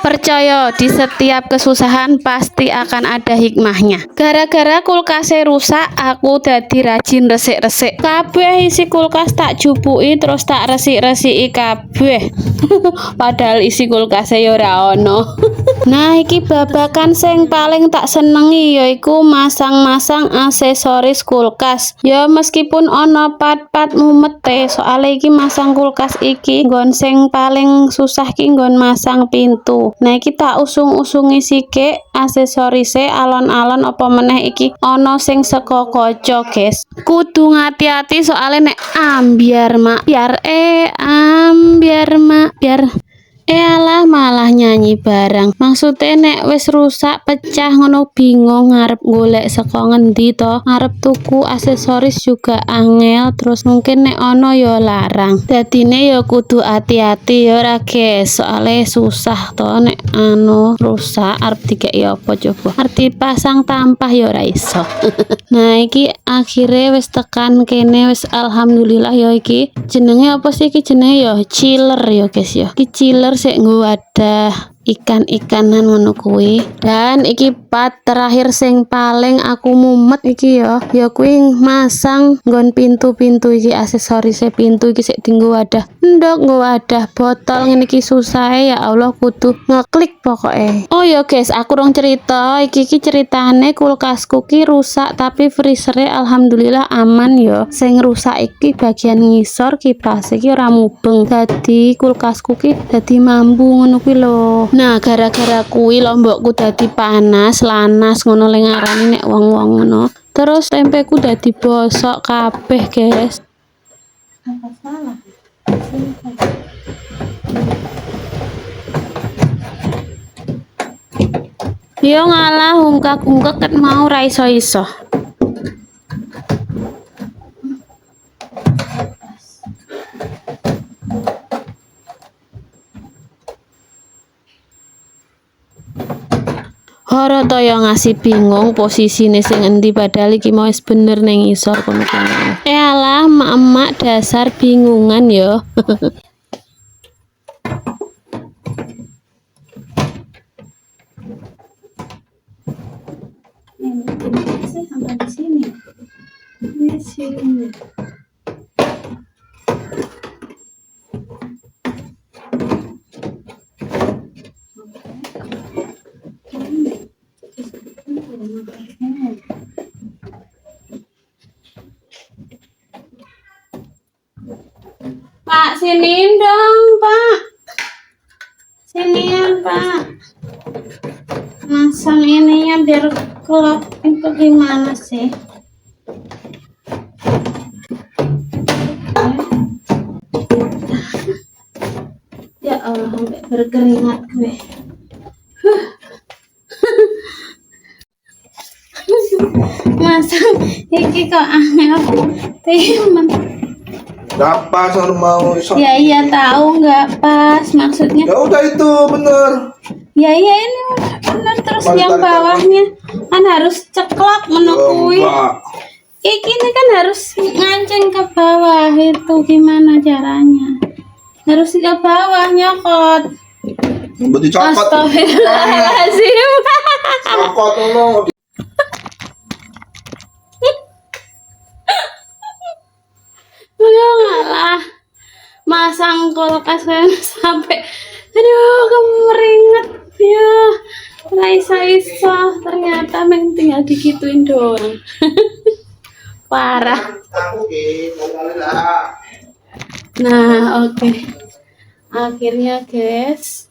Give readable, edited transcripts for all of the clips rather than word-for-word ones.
Percaya di setiap kesusahan pasti akan ada hikmahnya. Gara-gara kulkasnya rusak, aku dadi rajin resik-resik. Kabeh isi kulkas tak jupuki terus tak resik-resiki kabeh. Padahal isi kulkasnya ya ora ono. Nah, iki babakan sing paling tak senengi yaiku masang-masang aksesoris kulkas. Ya meskipun ono pat-pat mumete, soalnya iki masang kulkas iki nggon sing paling susah ki nggon masang pintu. Nah iki tak usung-usungi sike aksesorise alon-alon apa meneh iki ono sing saka kaca, guys. Kudu ngati-hati soalnya nek ambiar mak biar alah malah nyanyi barang. Maksudnya nek wis rusak pecah ngono bingung ngarep golek saka ngendi to. Ngarep tuku aksesoris juga angel, terus mungkin nek ono ya larang. Dadine ya kudu hati-hati ya ora guys. Soale susah to nek rusak arep dikeki apa coba. Arep dipasang tampah ya ora iso. Nah iki akhirnya wis tekan kene wis alhamdulillah ya iki. Jenenge apa sih iki jenenge ya chiller ya guys ya. Iki chiller sik nggo wadah ikan-ikanan ngono kuwi. Dan iki part terakhir sing paling aku mumet iki ya kuwi masang nggon pintu-pintu iki aksesoris pintu iki sik dienggo wadah ndok nggo wadah botol ngene iki susah ya Allah kudu ngeklik pokoke. Oh ya guys, aku rong cerita iki ceritane kulkasku ki rusak tapi freezernya alhamdulillah aman ya. Sing rusak iki bagian ngisor kipas iki ora mubeng. Dadi kulkasku ki dadi mambu ngono kuwi lho. Nah, gara-gara kuwi lombokku dadi panas, lanas ngono le ngarani nek wong-wong ngono. Terus tempeku dadi bosok kabeh, guys. Apa salah? Yo ngalah hungkak-hungkek ket mau ra iso-iso. Horo to ya ngasih bingung posisine sing endi padahal iki mau wis bener ning isor kono kono. Alah emak-emak dasar bingungan yo. Sampai di sini. Di sini. Pak, sini dong, Pak. Sinian, Pak. Masang ininya biar kelap itu gimana sih? Ya Allah, sampai berkeringat gue. Masang iki kok angel. Temen. Gak pas orang mau iso. Ya iya tahu nggak pas maksudnya. Ya udah itu bener. Ya iya ini bener terus yang bawahnya kan harus ceklok menukui. Iki ini kan harus nganceng ke bawah itu gimana caranya? Harus ke bawah nyokot. Berarti copot. Astagfirullahaladzim. Copot dulu. Aduh ngalah masang kulkas sampai aduh kemeringet ya iso ternyata meng tinggal digituin doang. Parah. Nah oke. Akhirnya guys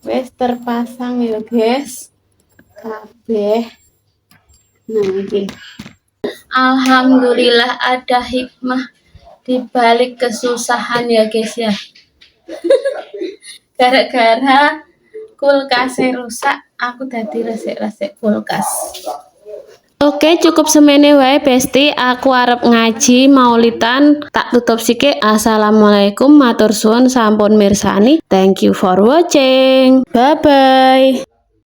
wes terpasang ya guys kabeh. Nah ini alhamdulillah ada hikmah di balik kesusahan ya guys ya. Gara-gara kulkasnya rusak aku tadi resik-resik kulkas. Oke, cukup semene wae besti, aku arep ngaji maulidan tak tutup sike. Assalamualaikum matur suwun sampun mirsani. Thank you for watching. Bye bye.